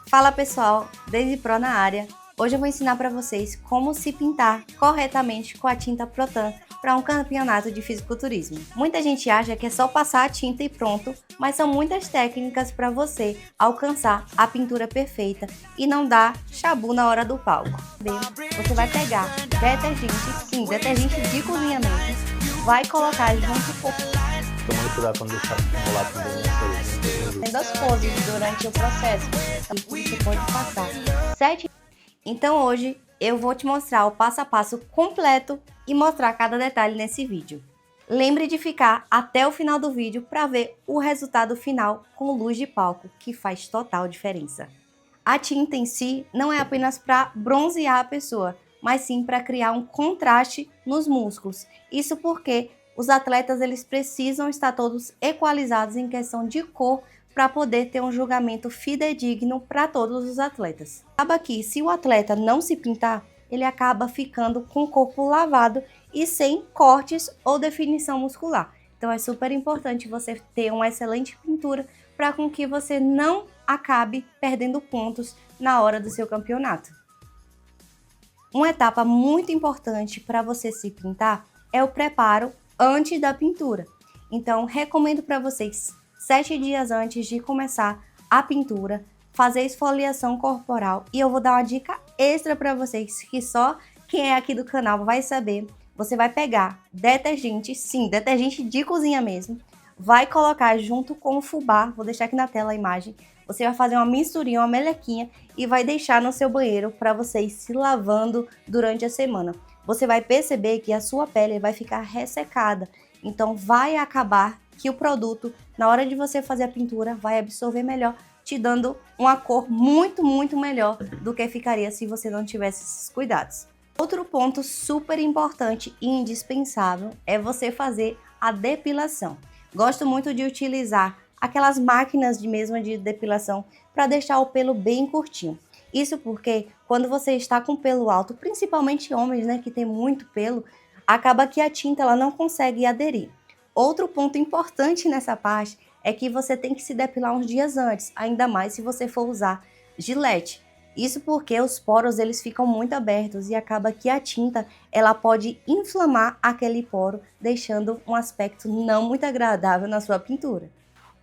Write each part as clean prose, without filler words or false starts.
Fala pessoal, Daisy Pro na área. Hoje eu vou ensinar para vocês como se pintar corretamente com a tinta Protan para um campeonato de fisiculturismo. Muita gente acha que é só passar a tinta e pronto, mas são muitas técnicas para você alcançar a pintura perfeita e não dar chabu na hora do palco. Você vai pegar detergente de cozinha mesmo, vai colocar junto com Tomando cuidado quando deixar enrolar também. das poses durante o processo. Então, você pode passar 7. Então hoje eu vou te mostrar o passo a passo completo e mostrar cada detalhe nesse vídeo. Lembre de ficar até o final do vídeo para ver o resultado final com luz de palco, que faz total diferença. A tinta em si não é apenas para bronzear a pessoa, mas sim para criar um contraste nos músculos. Isso porque os atletas eles precisam estar todos equalizados em questão de cor para poder ter um julgamento fidedigno para todos os atletas. Acaba que se o atleta não se pintar, ele acaba ficando com o corpo lavado e sem cortes ou definição muscular. Então é super importante você ter uma excelente pintura para com que você não acabe perdendo pontos na hora do seu campeonato. Uma etapa muito importante para você se pintar é o preparo antes da pintura. Então recomendo para vocês 7 dias antes de começar a pintura, fazer esfoliação corporal. E eu vou dar uma dica extra para vocês, que só quem é aqui do canal vai saber. Você vai pegar detergente, sim, detergente de cozinha mesmo, vai colocar junto com o fubá, vou deixar aqui na tela a imagem. Você vai fazer uma misturinha, uma melequinha e vai deixar no seu banheiro para você ir se lavando durante a semana. Você vai perceber que a sua pele vai ficar ressecada, então vai acabar que o produto, na hora de você fazer a pintura, vai absorver melhor, te dando uma cor muito melhor do que ficaria se você não tivesse esses cuidados. Outro ponto super importante e indispensável é você fazer a depilação. Gosto muito de utilizar aquelas máquinas de depilação para deixar o pelo bem curtinho. Isso porque quando você está com pelo alto, principalmente homens, né, que tem muito pelo, acaba que a tinta ela não consegue aderir. Outro ponto importante nessa parte é que você tem que se depilar uns dias antes, ainda mais se você for usar gilete. Isso porque os poros eles ficam muito abertos e acaba que a tinta ela pode inflamar aquele poro, deixando um aspecto não muito agradável na sua pintura.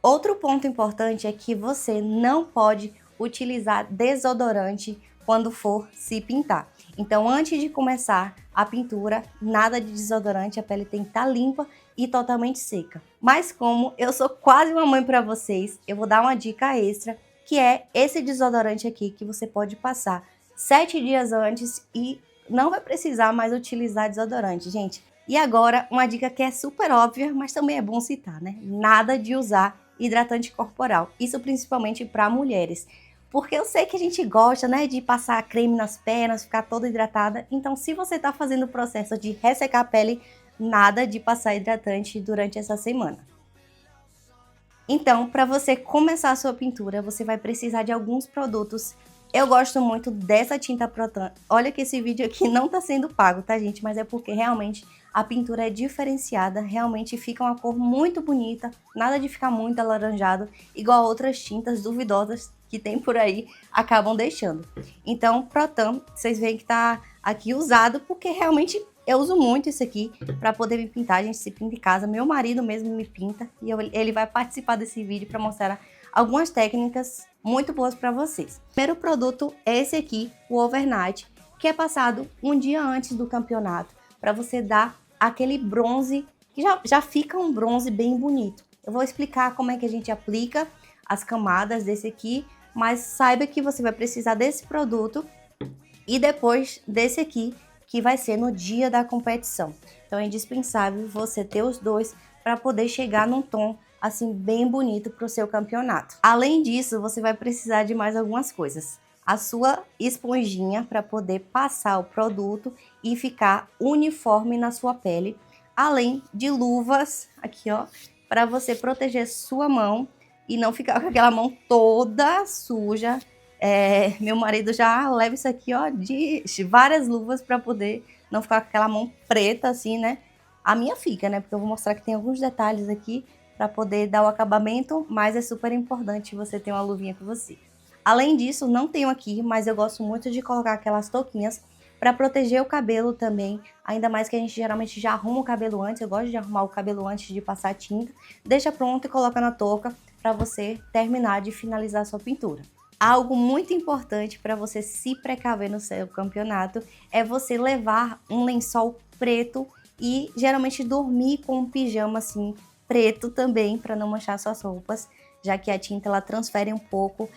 Outro ponto importante é que você não pode utilizar desodorante quando for se pintar. Então, antes de começar a pintura, nada de desodorante, a pele tem que estar limpa e totalmente seca. Mas como eu sou quase uma mãe para vocês, eu vou dar uma dica extra, que é esse desodorante aqui que você pode passar 7 dias antes e não vai precisar mais utilizar desodorante, gente. E agora, uma dica que é super óbvia, mas também é bom citar, né? Nada de usar hidratante corporal, isso principalmente para mulheres. Porque eu sei que a gente gosta, né, de passar creme nas pernas, ficar toda hidratada. Então, se você está fazendo o processo de ressecar a pele, nada de passar hidratante durante essa semana. Então, para você começar a sua pintura, você vai precisar de alguns produtos. Eu gosto muito dessa tinta Protan. Olha que esse vídeo aqui não está sendo pago, tá, gente? Mas é porque realmente a pintura é diferenciada, realmente fica uma cor muito bonita, nada de ficar muito alaranjado, igual outras tintas duvidosas que tem por aí, acabam deixando. Então, Protan, vocês veem que tá aqui usado, porque realmente eu uso muito isso aqui para poder me pintar. A gente se pinta em casa, meu marido mesmo me pinta e ele vai participar desse vídeo para mostrar algumas técnicas muito boas para vocês. O primeiro produto é esse aqui, o Overnight, que é passado um dia antes do campeonato, para você dar aquele bronze, que já fica um bronze bem bonito. Eu vou explicar como é que a gente aplica as camadas desse aqui, mas saiba que você vai precisar desse produto e depois desse aqui, que vai ser no dia da competição. Então é indispensável você ter os dois para poder chegar num tom assim bem bonito para o seu campeonato. Além disso, você vai precisar de mais algumas coisas. A sua esponjinha para poder passar o produto e ficar uniforme na sua pele, além de luvas aqui, ó, para você proteger sua mão e não ficar com aquela mão toda suja. Meu marido já leva isso aqui, ó, de várias luvas para poder não ficar com aquela mão preta assim, né? A minha fica, né? Porque eu vou mostrar que tem alguns detalhes aqui para poder dar o acabamento, mas é super importante você ter uma luvinha com você. Além disso, não tenho aqui, mas eu gosto muito de colocar aquelas touquinhas para proteger o cabelo também, ainda mais que a gente geralmente já arruma o cabelo antes, eu gosto de arrumar o cabelo antes de passar a tinta, deixa pronto e coloca na touca para você terminar de finalizar a sua pintura. Algo muito importante para você se precaver no seu campeonato é você levar um lençol preto e geralmente dormir com um pijama assim preto também para não manchar suas roupas, já que a tinta ela transfere um pouco,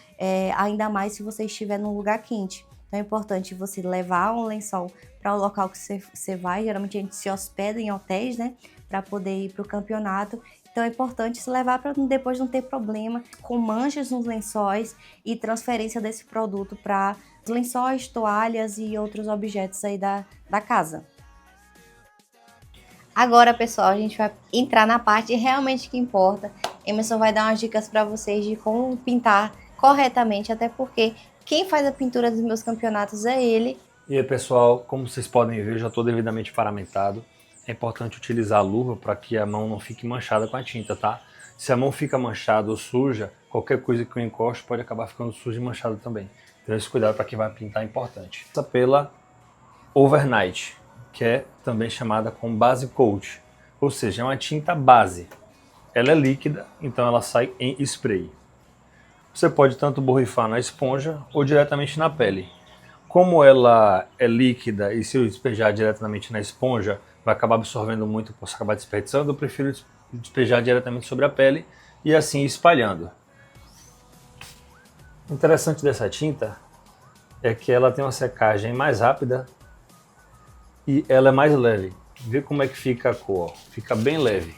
ainda mais se você estiver num lugar quente. Então é importante você levar um lençol para o local que você vai. Geralmente a gente se hospeda em hotéis, né? Para poder ir para o campeonato. Então é importante se levar para depois não ter problema com manchas nos lençóis e transferência desse produto para lençóis, toalhas e outros objetos aí da casa. Agora, pessoal, a gente vai entrar na parte realmente que importa. Emerson vai dar umas dicas para vocês de como pintar corretamente, até porque quem faz a pintura dos meus campeonatos é ele. E aí, pessoal, como vocês podem ver, já estou devidamente paramentado. É importante utilizar a luva para que a mão não fique manchada com a tinta, tá? Se a mão fica manchada ou suja, qualquer coisa que eu encoste pode acabar ficando suja e manchada também. Então esse cuidado para quem vai pintar é importante. Essa pela Overnight, que é também chamada como base coat, ou seja, é uma tinta base. Ela é líquida, então ela sai em spray. Você pode tanto borrifar na esponja ou diretamente na pele. Como ela é líquida e se eu despejar diretamente na esponja vai acabar absorvendo muito, posso acabar desperdiçando, eu prefiro despejar diretamente sobre a pele e assim espalhando. O interessante dessa tinta é que ela tem uma secagem mais rápida e ela é mais leve. Vê como é que fica a cor, fica bem leve.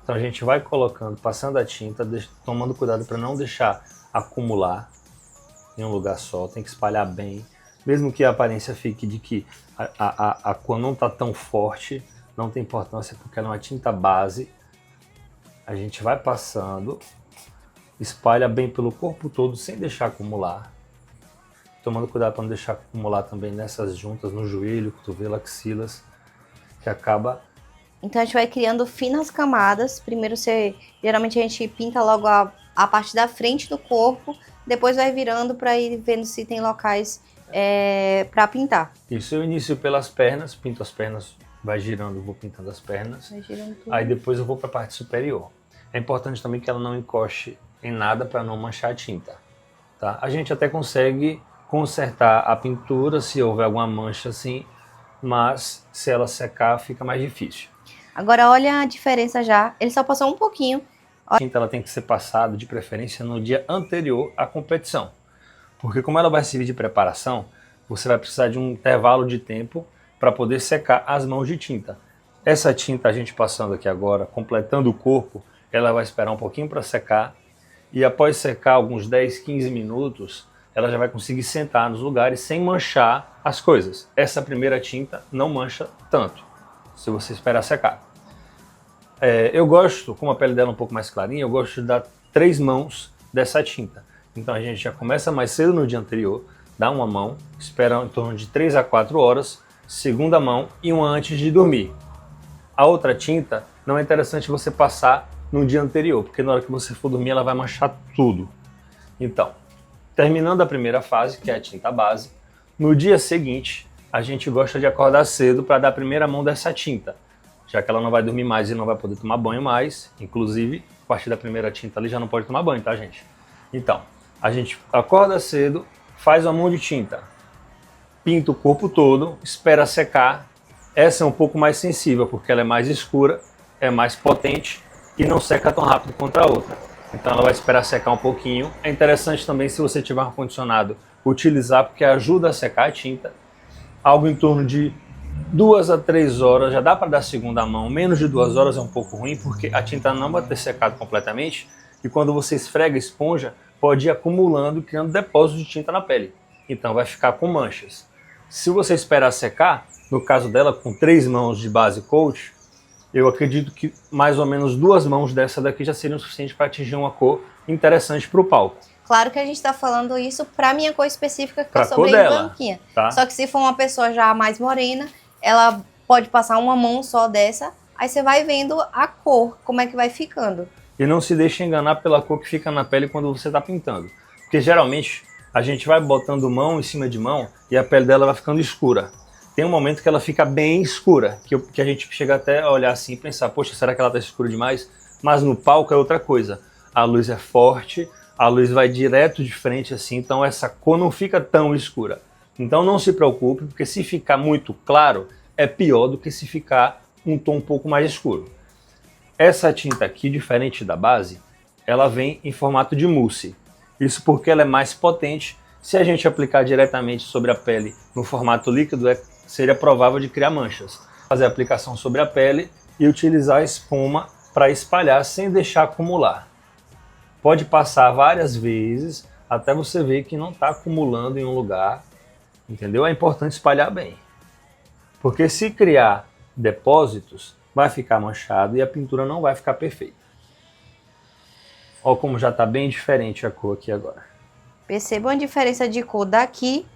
Então a gente vai colocando, passando a tinta, tomando cuidado para não deixar acumular em um lugar só, tem que espalhar bem. Mesmo que a aparência fique de que a cor não está tão forte, não tem importância porque ela é uma tinta base. A gente vai passando, espalha bem pelo corpo todo sem deixar acumular. Tomando cuidado para não deixar acumular também nessas juntas, no joelho, cotovelo, axilas, que acaba... Então a gente vai criando finas camadas. Primeiro geralmente a gente pinta logo a parte da frente do corpo, depois vai virando para ir vendo se tem locais para pintar. Isso, eu inicio pelas pernas, pinto as pernas, vai girando, vou pintando as pernas. Vai girando tudo. Aí depois eu vou para a parte superior. É importante também que ela não encoste em nada para não manchar a tinta. Tá? A gente até consegue consertar a pintura se houver alguma mancha assim, mas se ela secar fica mais difícil. Agora olha a diferença já, ele só passou um pouquinho. A tinta ela tem que ser passada de preferência no dia anterior à competição, porque como ela vai servir de preparação, você vai precisar de um intervalo de tempo para poder secar as mãos de tinta. Essa tinta a gente passando aqui agora, completando o corpo, ela vai esperar um pouquinho para secar e após secar alguns 10, 15 minutos, ela já vai conseguir sentar nos lugares sem manchar as coisas. Essa primeira tinta não mancha tanto, se você esperar secar. Eu gosto, como a pele dela é um pouco mais clarinha, eu gosto de dar 3 mãos dessa tinta. Então a gente já começa mais cedo no dia anterior, dá uma mão, espera em torno de 3 a 4 horas, segunda mão e uma antes de dormir. A outra tinta não é interessante você passar no dia anterior, porque na hora que você for dormir ela vai manchar tudo. Então, terminando a primeira fase, que é a tinta base, no dia seguinte a gente gosta de acordar cedo para dar a primeira mão dessa tinta, já que ela não vai dormir mais e não vai poder tomar banho mais, inclusive a partir da primeira tinta ali já não pode tomar banho, tá gente? Então, a gente acorda cedo, faz uma mão de tinta, pinta o corpo todo, espera secar. Essa é um pouco mais sensível porque ela é mais escura, é mais potente e não seca tão rápido quanto a outra. Então ela vai esperar secar um pouquinho. É interessante também, se você tiver um ar-condicionado, utilizar porque ajuda a secar a tinta. Algo em torno de 2 a 3 horas, já dá para dar a segunda mão. Menos de 2 horas é um pouco ruim porque a tinta não vai ter secado completamente e quando você esfrega a esponja pode ir acumulando, criando depósitos de tinta na pele. Então vai ficar com manchas. Se você esperar secar, no caso dela com 3 mãos de base coat, eu acredito que mais ou menos 2 mãos dessa daqui já seriam suficientes para atingir uma cor interessante para o palco. Claro que a gente está falando isso para minha cor específica, que eu sou bem branquinha. Tá? Só que se for uma pessoa já mais morena, ela pode passar uma mão só dessa, aí você vai vendo a cor, como é que vai ficando. E não se deixe enganar pela cor que fica na pele quando você está pintando. Porque geralmente A gente vai botando mão em cima de mão e a pele dela vai ficando escura. Tem um momento que ela fica bem escura, que a gente chega até a olhar assim e pensar, poxa, será que ela está escura demais? Mas no palco é outra coisa. A luz é forte, a luz vai direto de frente assim, então essa cor não fica tão escura. Então não se preocupe, porque se ficar muito claro, é pior do que se ficar um tom um pouco mais escuro. Essa tinta aqui, diferente da base, ela vem em formato de mousse. Isso porque ela é mais potente. Se a gente aplicar diretamente sobre a pele no formato líquido, seria provável de criar manchas. Fazer a aplicação sobre a pele e utilizar a espuma para espalhar sem deixar acumular. Pode passar várias vezes até você ver que não está acumulando em um lugar, entendeu? É importante espalhar bem. Porque se criar depósitos, vai ficar manchado e a pintura não vai ficar perfeita. Olha como já está bem diferente a cor aqui agora. Percebam a diferença de cor daqui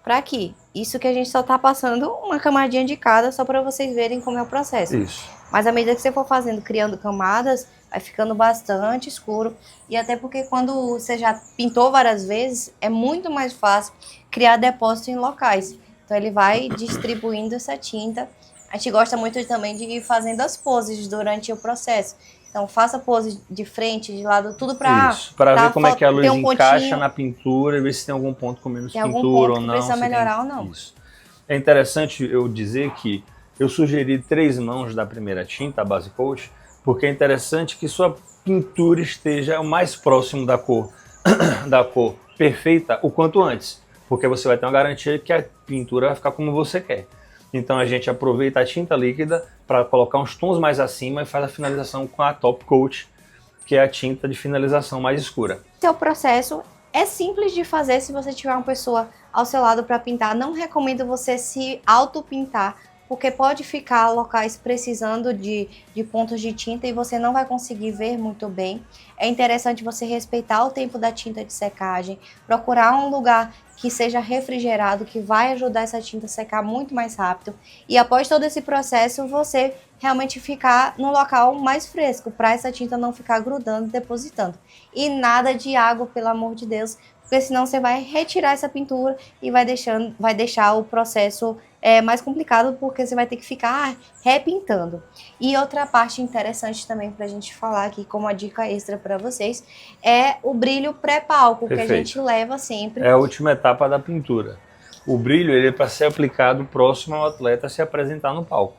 para aqui. Isso que a gente só tá passando uma camadinha de cada, só para vocês verem como é o processo. Isso. Mas à medida que você for fazendo, criando camadas, vai ficando bastante escuro. E até porque quando você já pintou várias vezes, é muito mais fácil criar depósito em locais. Então ele vai distribuindo essa tinta. A gente gosta muito também de ir fazendo as poses durante o processo. Então faça pose de frente, de lado, tudo para ver como é que a luz encaixa pontinho, na pintura e ver se tem algum ponto com menos tem algum pintura ponto ou que não. precisa melhorar ou não. Isso. É interessante eu dizer que eu sugeri 3 mãos da primeira tinta, a Base Coat, porque é interessante que sua pintura esteja o mais próximo da cor, da cor perfeita o quanto antes, porque você vai ter uma garantia que a pintura vai ficar como você quer. Então a gente aproveita a tinta líquida para colocar uns tons mais acima e faz a finalização com a Top Coat, que é a tinta de finalização mais escura. Seu processo é simples de fazer se você tiver uma pessoa ao seu lado para pintar. Não recomendo você se auto-pintar, porque pode ficar locais precisando de pontos de tinta e você não vai conseguir ver muito bem. É interessante você respeitar o tempo da tinta de secagem, procurar um lugar que seja refrigerado, que vai ajudar essa tinta a secar muito mais rápido. E após todo esse processo, você realmente ficar no local mais fresco, para essa tinta não ficar grudando e depositando. E nada de água, pelo amor de Deus, porque senão você vai retirar essa pintura e vai deixar o processo mais complicado, porque você vai ter que ficar repintando. E outra parte interessante também para a gente falar aqui, como uma dica extra para vocês, é o brilho pré-palco, que a gente leva sempre. É a última etapa da pintura. O brilho ele é para ser aplicado próximo ao atleta se apresentar no palco.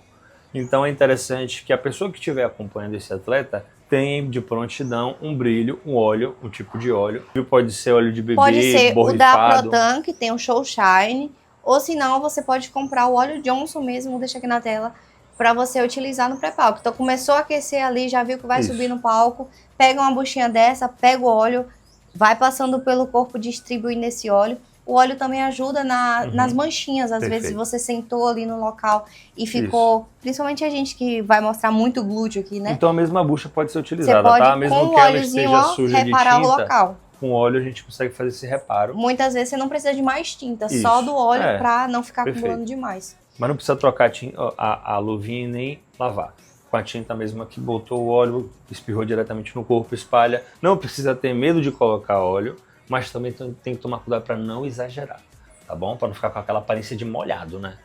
Então é interessante que a pessoa que estiver acompanhando esse atleta tenha de prontidão um brilho, um óleo, um tipo de óleo. Pode ser óleo de bebê, pode ser borrifado. O da Protan, que tem um Show Shine, ou se não, você pode comprar o óleo Johnson mesmo, vou deixar aqui na tela, para você utilizar no pré-palco. Então começou a aquecer ali, já viu que vai subir no palco, pega uma buchinha dessa, pega o óleo, vai passando pelo corpo, distribuindo esse óleo. O óleo também ajuda nas manchinhas, às vezes você sentou ali no local e ficou, principalmente a gente que vai mostrar muito glúteo aqui, né? Então a mesma bucha pode ser utilizada, você pode, tá? Mesmo que ela esteja suja de tinta, o local. Com óleo a gente consegue fazer esse reparo. Muitas vezes você não precisa de mais tinta, só do óleo para não ficar acumulando demais. Mas não precisa trocar a luvinha nem lavar. Com a tinta mesmo que botou o óleo, espirrou diretamente no corpo, espalha. Não precisa ter medo de colocar óleo, mas também tem que tomar cuidado para não exagerar, tá bom? Para não ficar com aquela aparência de molhado, né?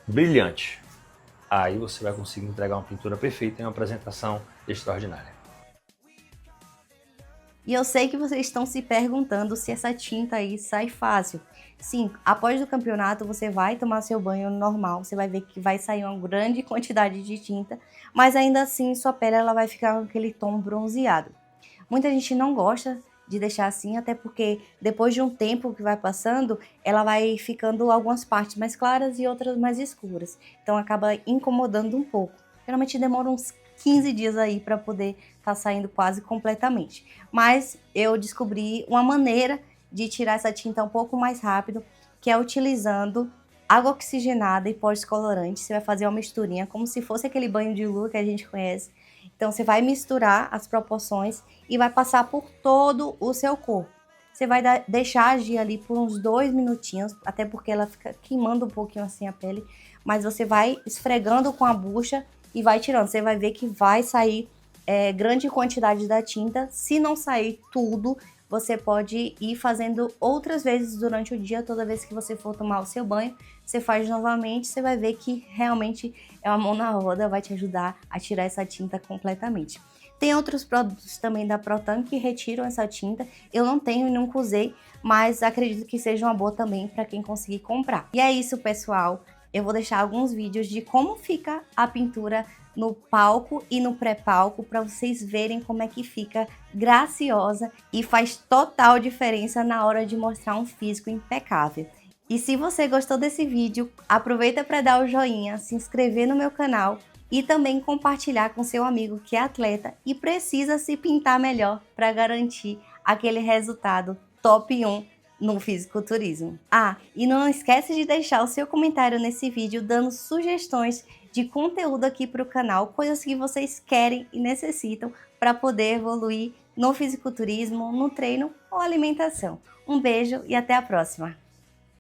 Brilhante. Aí você vai conseguir entregar uma pintura perfeita em uma apresentação extraordinária. E eu sei que vocês estão se perguntando se essa tinta aí sai fácil. Sim, após o campeonato você vai tomar seu banho normal, você vai ver que vai sair uma grande quantidade de tinta, mas ainda assim sua pele ela vai ficar com aquele tom bronzeado. Muita gente não gosta de deixar assim, até porque depois de um tempo que vai passando, ela vai ficando algumas partes mais claras e outras mais escuras. Então acaba incomodando um pouco. Geralmente demora uns 15 dias aí para poder estar saindo quase completamente. Mas eu descobri uma maneira de tirar essa tinta um pouco mais rápido, que é utilizando água oxigenada e pó descolorante. Você vai fazer uma misturinha, como se fosse aquele banho de lua que a gente conhece. Então você vai misturar as proporções e vai passar por todo o seu corpo. Você vai deixar agir ali por uns 2 minutinhos, até porque ela fica queimando um pouquinho assim a pele. Mas você vai esfregando com a bucha e vai tirando. Você vai ver que vai sair grande quantidade da tinta. Se não sair tudo, você pode ir fazendo outras vezes durante o dia. Toda vez que você for tomar o seu banho, você faz novamente, você vai ver que realmente é uma mão na roda, vai te ajudar a tirar essa tinta completamente. Tem outros produtos também da Protan que retiram essa tinta. Eu não tenho e nunca usei, mas acredito que seja uma boa também para quem conseguir comprar. E é isso, pessoal. Eu vou deixar alguns vídeos de como fica a pintura no palco e no pré-palco para vocês verem como é que fica graciosa e faz total diferença na hora de mostrar um físico impecável. E se você gostou desse vídeo, aproveita para dar o joinha, se inscrever no meu canal e também compartilhar com seu amigo que é atleta e precisa se pintar melhor para garantir aquele resultado top 1 no fisiculturismo. Ah, e não esquece de deixar o seu comentário nesse vídeo dando sugestões de conteúdo aqui para o canal, coisas que vocês querem e necessitam para poder evoluir no fisiculturismo, no treino ou alimentação. Um beijo e até a próxima!